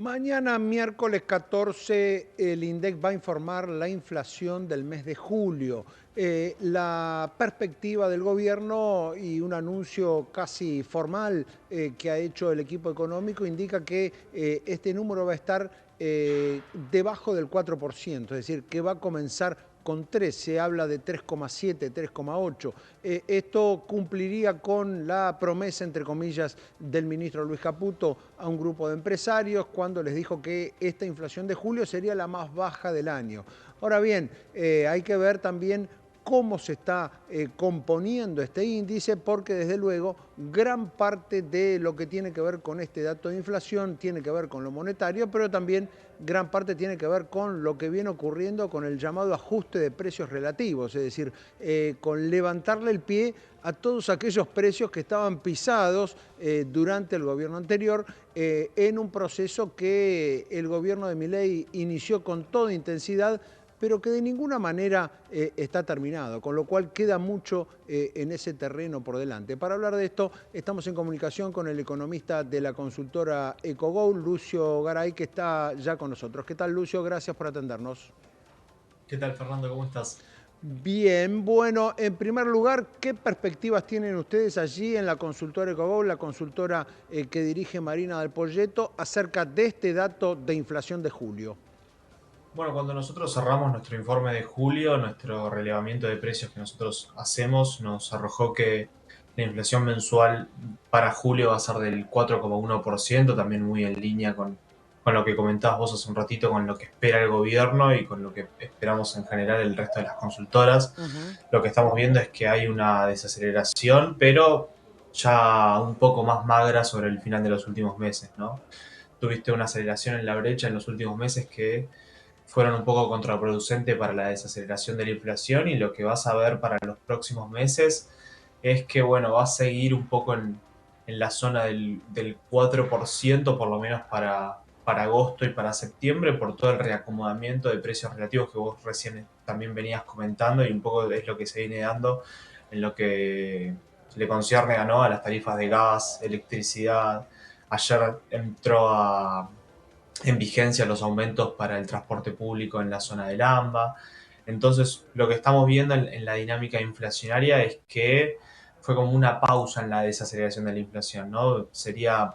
Mañana, miércoles 14, el INDEC va a informar la inflación del mes de julio. La perspectiva del gobierno y un anuncio casi formal que ha hecho el equipo económico indica que este número va a estar debajo del 4%, es decir, que va a comenzar con 3, se habla de 3,7, 3,8. Esto cumpliría con la promesa, entre comillas, del ministro Luis Caputo a un grupo de empresarios cuando les dijo que esta inflación de julio sería la más baja del año. Ahora bien, hay que ver también cómo se está componiendo este índice, porque desde luego gran parte de lo que tiene que ver con este dato de inflación tiene que ver con lo monetario, pero también gran parte tiene que ver con lo que viene ocurriendo con el llamado ajuste de precios relativos, es decir, con levantarle el pie a todos aquellos precios que estaban pisados durante el gobierno anterior en un proceso que el gobierno de Milei inició con toda intensidad, pero que de ninguna manera está terminado, con lo cual queda mucho en ese terreno por delante. Para hablar de esto, estamos en comunicación con el economista de la consultora EcoGo, Lucio Garay, que está ya con nosotros. ¿Qué tal, Lucio? Gracias por atendernos. ¿Qué tal, Fernando? ¿Cómo estás? Bien, bueno, en primer lugar, ¿qué perspectivas tienen ustedes allí en la consultora EcoGo, la consultora que dirige Marina del Poyeto, acerca de este dato de inflación de julio? Bueno, cuando nosotros cerramos nuestro informe de julio, nuestro relevamiento de precios que nosotros hacemos nos arrojó que la inflación mensual para julio va a ser del 4,1%, también muy en línea con lo que comentabas vos hace un ratito, con lo que espera el gobierno y con lo que esperamos en general el resto de las consultoras. Ujú. Lo que estamos viendo es que hay una desaceleración, pero ya un poco más magra sobre el final de los últimos meses, ¿no? Tuviste una aceleración en la brecha en los últimos meses que fueron un poco contraproducente para la desaceleración de la inflación, y lo que vas a ver para los próximos meses es que, bueno, va a seguir un poco en la zona del 4%, por lo menos para agosto y para septiembre, por todo el reacomodamiento de precios relativos que vos recién también venías comentando, y un poco es lo que se viene dando en lo que le concierne a, ¿no?, a las tarifas de gas, electricidad. Ayer entró en vigencia los aumentos para el transporte público en la zona del AMBA. Entonces, lo que estamos viendo en la dinámica inflacionaria es que fue como una pausa en la desaceleración de la inflación, ¿no? Sería,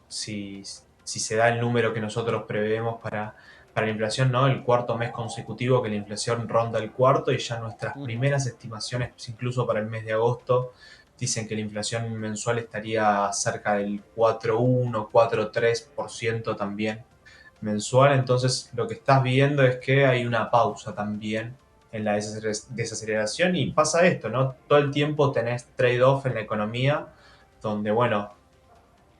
si se da el número que nosotros preveemos para la inflación, ¿no?, el cuarto mes consecutivo que la inflación ronda el cuarto, y ya nuestras Ujú. primeras estimaciones, incluso para el mes de agosto, dicen que la inflación mensual estaría cerca del 4,1, 4,3% también mensual. Entonces lo que estás viendo es que hay una pausa también en la desaceleración, y pasa esto, ¿no? Todo el tiempo tenés trade-off en la economía, donde, bueno,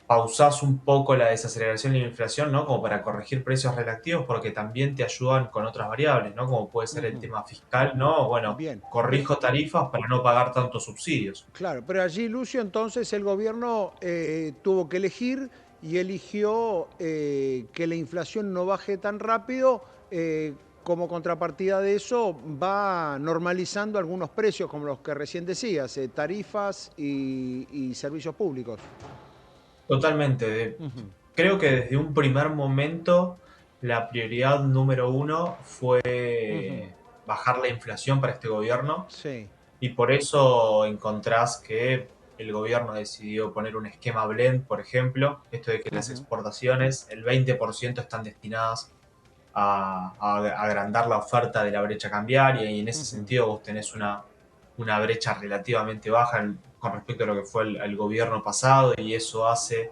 pausás un poco la desaceleración y la inflación, ¿no?, como para corregir precios relativos, porque también te ayudan con otras variables, ¿no? Como puede ser el Ujú. tema fiscal, ¿no? Bueno, Bien, pero corrijo tarifas para no pagar tantos subsidios. claro, pero allí, Lucio, entonces el gobierno tuvo que elegir y eligió que la inflación no baje tan rápido. Como contrapartida de eso, va normalizando algunos precios, como los que recién decías, tarifas y servicios públicos. Totalmente. Ujú, Creo que desde un primer momento la prioridad número uno ujú. fue bajar la inflación para este gobierno, Sí. y por eso encontrás que el gobierno decidió poner un esquema blend, por ejemplo, esto de que las Ujú, exportaciones, el 20% están destinadas a agrandar la oferta de la brecha cambiaria, y en ese ujú. sentido vos tenés una brecha relativamente baja con respecto a lo que fue el gobierno pasado, y eso hace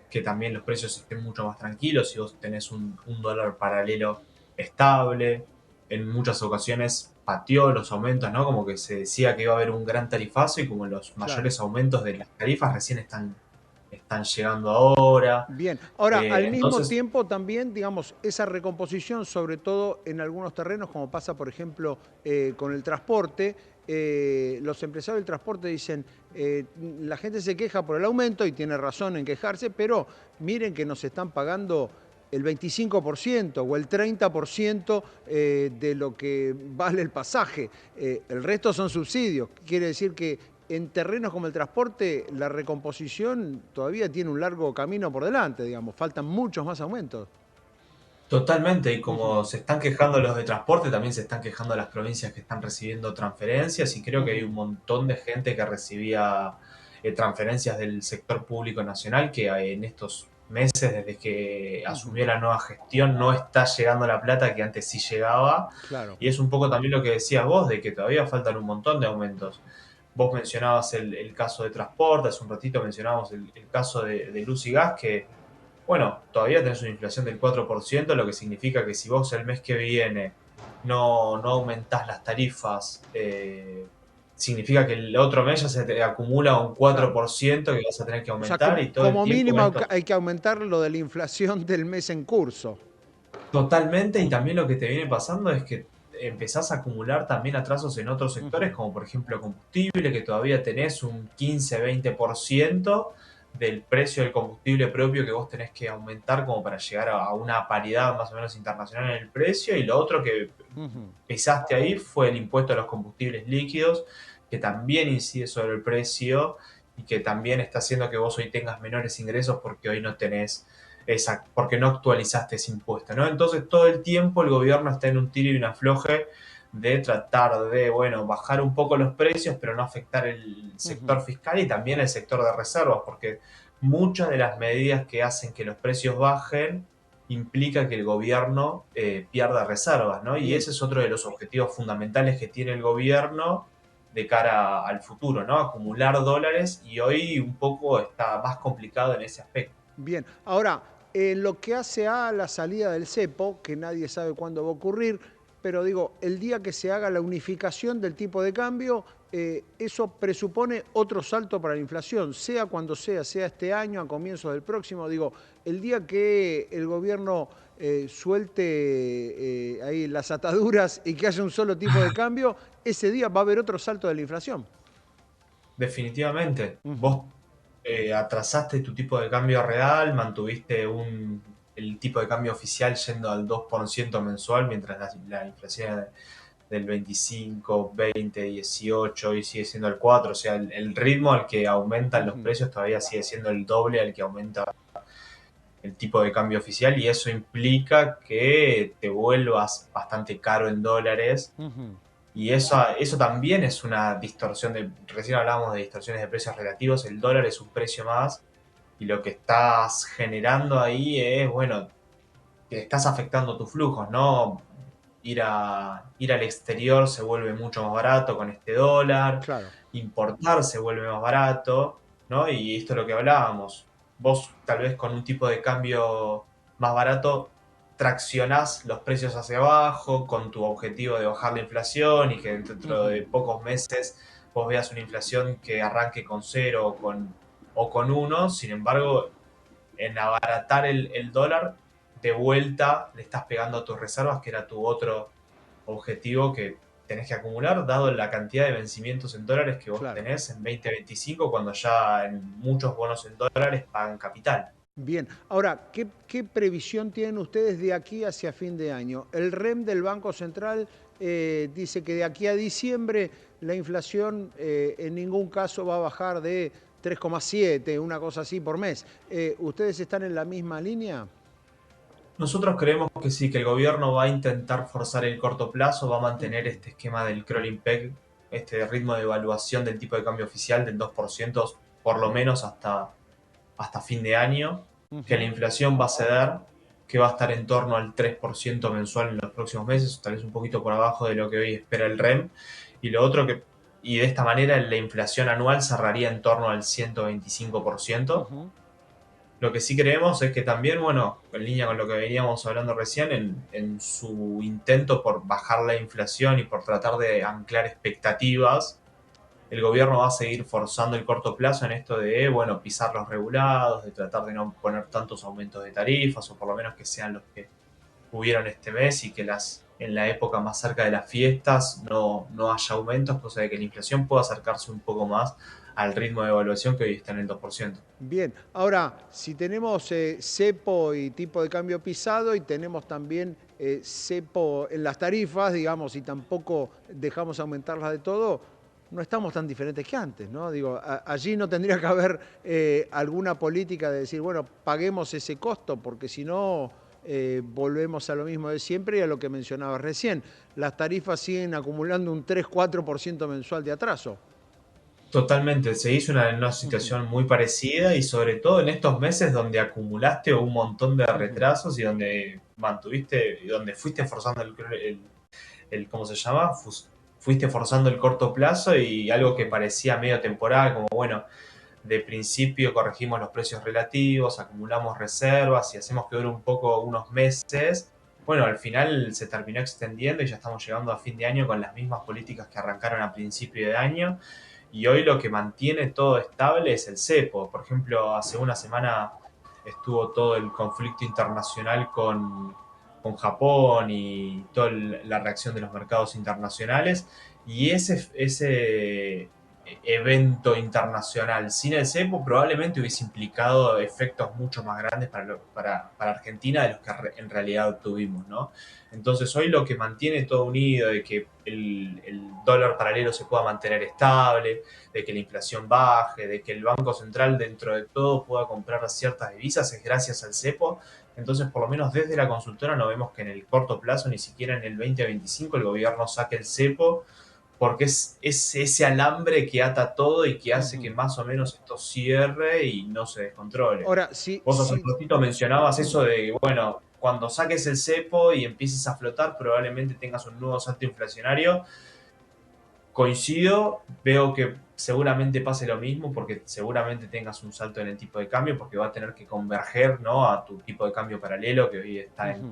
que también los precios estén mucho más tranquilos y vos tenés un dólar paralelo estable. En muchas ocasiones pateó los aumentos, ¿no? Como que se decía que iba a haber un gran tarifazo, y como los Claro. mayores aumentos de las tarifas recién están llegando ahora. Bien, ahora al mismo Entonces, tiempo también, digamos, esa recomposición, sobre todo en algunos terrenos, como pasa, por ejemplo, con el transporte, los empresarios del transporte dicen, la gente se queja por el aumento y tiene razón en quejarse, pero miren que nos están pagando el 25% o el 30% de lo que vale el pasaje. El resto son subsidios. Quiere decir que en terrenos como el transporte, la recomposición todavía tiene un largo camino por delante, digamos, faltan muchos más aumentos. Totalmente, y Ujú, como se están quejando los de transporte, también se están quejando las provincias que están recibiendo transferencias, y creo que hay un ujú, montón de gente que recibía transferencias del sector público nacional que en estos meses, desde que ujú. asumió la nueva gestión, no está llegando la plata que antes sí llegaba, Claro. y es un poco también lo que decías vos, de que todavía faltan un montón de aumentos. Vos mencionabas el caso de transporte, hace un ratito mencionábamos el caso de luz y gas, que bueno, todavía tenés una inflación del 4%, lo que significa que si vos el mes que viene no aumentás las tarifas, significa que el otro mes ya se te acumula un cuatro Claro. por ciento que vas a tener que O sea, aumentar, y todo el como tiempo mínimo esto hay que aumentar lo de la inflación del mes en curso. totalmente. Y Ujú, también lo que te viene pasando es que empezás a acumular también atrasos en otros sectores, ujú, como por ejemplo combustible, que todavía tenés un 15-20% del precio del combustible propio que vos tenés que aumentar como para llegar a una paridad más o menos internacional en el precio. Y lo otro que ujú. pisaste ahí fue el impuesto a los combustibles líquidos, que también incide sobre el precio y que también está haciendo que vos hoy tengas menores ingresos porque hoy no tenés porque no actualizaste ese impuesto, ¿no? Entonces todo el tiempo el gobierno está en un tiro y un afloje de tratar de, bueno, bajar un poco los precios, pero no afectar el Ujú. sector fiscal y también el sector de reservas, porque muchas de las medidas que hacen que los precios bajen implica que el gobierno pierda reservas, ¿no? Y Bien, ese es otro de los objetivos fundamentales que tiene el gobierno de cara al futuro, ¿no? Acumular dólares, y hoy un poco está más complicado en ese aspecto. bien. Ahora, en lo que hace a la salida del cepo, que nadie sabe cuándo va a ocurrir, pero digo, el día que se haga la unificación del tipo de cambio, eso presupone otro salto para la inflación, sea cuando sea este año, a comienzos del próximo. Digo, el día que el gobierno suelte ahí las ataduras y que haya un solo tipo de cambio, ese día va a haber otro salto de la inflación. Definitivamente. Ujú, Vos atrasaste tu tipo de cambio real, mantuviste el tipo de cambio oficial yendo al 2% mensual, mientras la inflación era del 25, 20, 18 y sigue siendo el 4. O sea, el ritmo al que aumentan los ujú, precios todavía sigue siendo el doble al que aumenta el tipo de cambio oficial, y eso implica que te vuelvas bastante caro en dólares, ujú. y eso también es una distorsión recién hablábamos de distorsiones de precios relativos. El dólar es un precio más, y lo que estás generando ahí es, bueno, que estás afectando tus flujos, ¿no? Ir al exterior se vuelve mucho más barato con este dólar, Claro. importar se vuelve más barato, ¿no? Y esto es lo que hablábamos. Vos tal vez con un tipo de cambio más barato traccionás los precios hacia abajo con tu objetivo de bajar la inflación, y que dentro de Ujú. pocos meses vos veas una inflación que arranque con cero o con uno. Sin embargo, en abaratar el dólar, de vuelta le estás pegando a tus reservas, que era tu otro objetivo que tenés que acumular, dado la cantidad de vencimientos en dólares que vos Claro. tenés en 2025, cuando ya en muchos bonos en dólares pagan capital. Bien. Ahora, ¿qué previsión tienen ustedes de aquí hacia fin de año? El REM del Banco Central dice que de aquí a diciembre la inflación en ningún caso va a bajar de 3,7, una cosa así por mes. ¿Ustedes están en la misma línea? Nosotros creemos que sí, que el gobierno va a intentar forzar el corto plazo, va a mantener Ujú, este esquema del crawling peg, este ritmo de evaluación del tipo de cambio oficial del 2%, por lo menos hasta fin de año, que la ujú, inflación va a ceder, que va a estar en torno al 3% mensual en los próximos meses, tal vez un poquito por abajo de lo que hoy espera el REM, y lo otro y de esta manera la inflación anual cerraría en torno al 125%. ujú, Lo que sí creemos es que también, bueno, en línea con lo que veníamos hablando recién, en su intento por bajar la inflación y por tratar de anclar expectativas, el gobierno va a seguir forzando el corto plazo en esto de, bueno, pisar los regulados, de tratar de no poner tantos aumentos de tarifas, o por lo menos que sean los que hubieron este mes, y que en la época más cerca de las fiestas no haya aumentos, cosa de que la inflación pueda acercarse un poco más al ritmo de evaluación que hoy está en el 2%. bien. Ahora, si tenemos cepo y tipo de cambio pisado y tenemos también cepo en las tarifas, digamos, y tampoco dejamos aumentarlas de todo, no estamos tan diferentes que antes, ¿no? Digo, allí no tendría que haber alguna política de decir, bueno, paguemos ese costo, porque si no, volvemos a lo mismo de siempre y a lo que mencionabas recién. Las tarifas siguen acumulando un 3-4% mensual de atraso. Totalmente, se hizo una Ujú, situación muy parecida y sobre todo en estos meses donde acumulaste un montón de ujú, retrasos y donde mantuviste, y donde fuiste forzando ¿cómo se llama? Fuiste forzando el corto plazo y algo que ujú. parecía medio temporal, como bueno, de principio corregimos los precios relativos, acumulamos reservas y hacemos que dure un poco unos meses. Bueno, al final se terminó extendiendo y ya estamos llegando a fin de año con las mismas políticas que arrancaron a principio de año. Y hoy lo que mantiene todo estable es el cepo. Por ejemplo, hace una semana estuvo todo el conflicto internacional con Japón y toda la reacción de los mercados internacionales. Y ese evento internacional sin el cepo probablemente hubiese implicado efectos mucho más grandes para Argentina de los que en realidad tuvimos, ¿no? Entonces hoy lo que mantiene todo unido, de que el dólar paralelo se pueda mantener estable, de que la inflación baje, de que el Banco Central dentro de todo pueda comprar ciertas divisas, es gracias al cepo. Entonces, por lo menos desde la consultora no vemos que en el corto plazo, ni siquiera en el 2025, el gobierno saque el cepo, porque es ese alambre que ata todo y que hace que Ujú. más o menos esto cierre y no se descontrole. Ahora, sí, Vos hace un sí. ratito mencionabas eso de, bueno, cuando saques el cepo y empieces a flotar, probablemente tengas un nuevo salto inflacionario. Coincido, veo que seguramente pase lo mismo porque seguramente tengas un salto en el tipo de cambio porque va a tener que converger, ¿no?, a tu tipo de cambio paralelo que hoy está Ujú.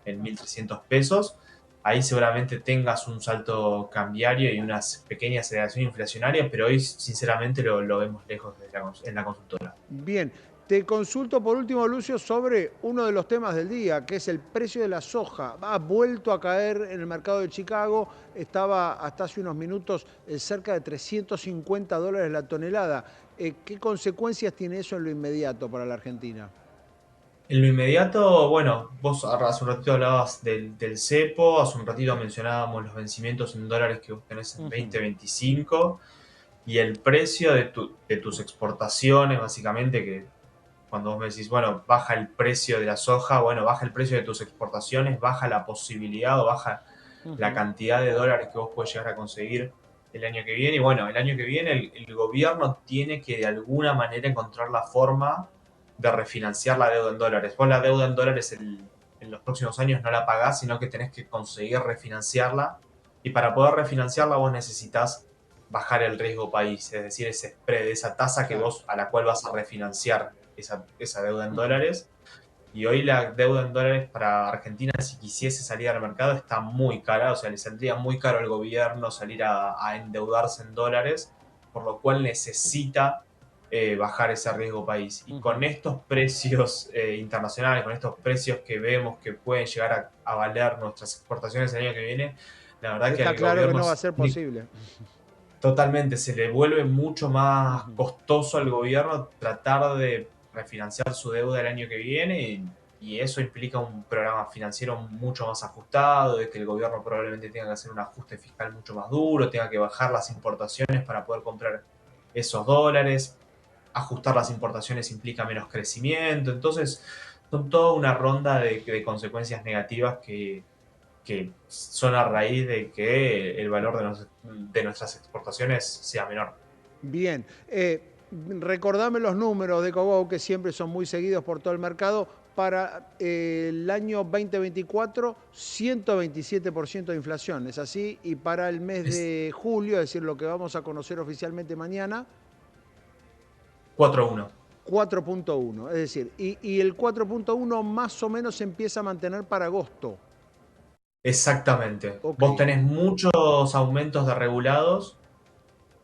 en 1.300 pesos. Ahí seguramente tengas un salto cambiario y una pequeña aceleración inflacionaria, pero hoy sinceramente lo vemos lejos en la consultora. Bien, te consulto por último, Lucio, sobre uno de los temas del día, que es el precio de la soja. Ha vuelto a caer en el mercado de Chicago, estaba hasta hace unos minutos cerca de $350 la tonelada. ¿Qué consecuencias tiene eso en lo inmediato para la Argentina? En lo inmediato, bueno, vos hace un ratito hablabas del cepo, hace un ratito mencionábamos los vencimientos en dólares que vos tenés en Ujú, 2025 y el precio de tus exportaciones, básicamente, que cuando vos me decís, bueno, baja el precio de la soja, bueno, baja el precio de tus exportaciones, baja la posibilidad o baja la ujú. cantidad de dólares que vos puedes llegar a conseguir el año que viene. Y bueno, el año que viene el gobierno tiene que de alguna manera encontrar la forma de refinanciar la deuda en dólares. Vos la deuda en dólares en los próximos años no la pagás, sino que tenés que conseguir refinanciarla. Y para poder refinanciarla vos necesitas bajar el riesgo país, es decir, ese spread, esa tasa que Claro. vos, a la cual vas a refinanciar esa deuda en Ujú. dólares. Y hoy la deuda en dólares para Argentina, si quisiese salir al mercado, está muy cara. O sea, le saldría muy caro al gobierno salir a endeudarse en dólares, por lo cual necesita bajar ese riesgo país. Y con Ujú. estos precios internacionales, con estos precios que vemos que pueden llegar a valer nuestras exportaciones el año que viene, la verdad que Está al claro que gobierno no va a ser posible. totalmente, se le vuelve mucho más Ujú. costoso al gobierno tratar de refinanciar su deuda el año que viene y eso implica un programa financiero mucho más ajustado, de que el gobierno probablemente tenga que hacer un ajuste fiscal mucho más duro, tenga que bajar las importaciones para poder comprar esos dólares, ajustar las importaciones implica menos crecimiento, entonces son toda una ronda de consecuencias negativas que son a raíz de que el valor de nuestras exportaciones sea menor. Bien, recordame los números de Cogow, que siempre son muy seguidos por todo el mercado. Para el año 2024, 127% de inflación, ¿es así? Y para el mes Es de julio, es decir, lo que vamos a conocer oficialmente mañana, 4-1. 4,1. Es decir, y el 4,1 más o menos se empieza a mantener para agosto. Exactamente. Ok, Vos tenés muchos aumentos de regulados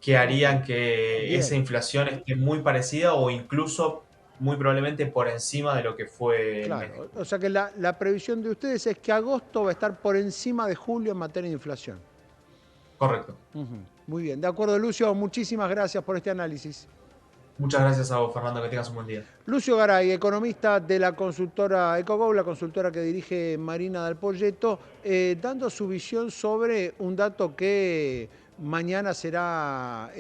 que harían ujú, que esa bien, inflación esté muy parecida o incluso muy probablemente por encima de lo que fue el mes de claro. O julio. sea que la previsión de ustedes es que agosto va a estar por encima de julio en materia de inflación. Correcto. Ujú. Muy bien, de acuerdo, Lucio, muchísimas gracias por este análisis. Muchas gracias a vos, Fernando, que tengas un buen día. Lucio Garay, economista de la consultora EcoGo, la consultora que dirige Marina Dal Poyetto, dando su visión sobre un dato que mañana será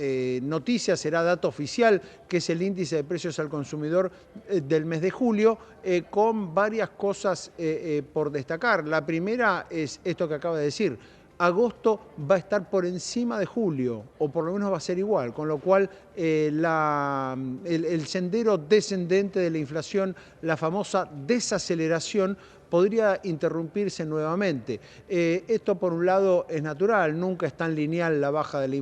noticia, será dato oficial, que es el índice de precios al consumidor del mes de julio, con varias cosas por destacar. La primera es esto que acaba de decir. Agosto va a estar por encima de julio, o por lo menos va a ser igual, con lo cual el sendero descendente de la inflación, la famosa desaceleración, podría interrumpirse nuevamente. Esto por un lado es natural, nunca es tan lineal la baja de la inflación.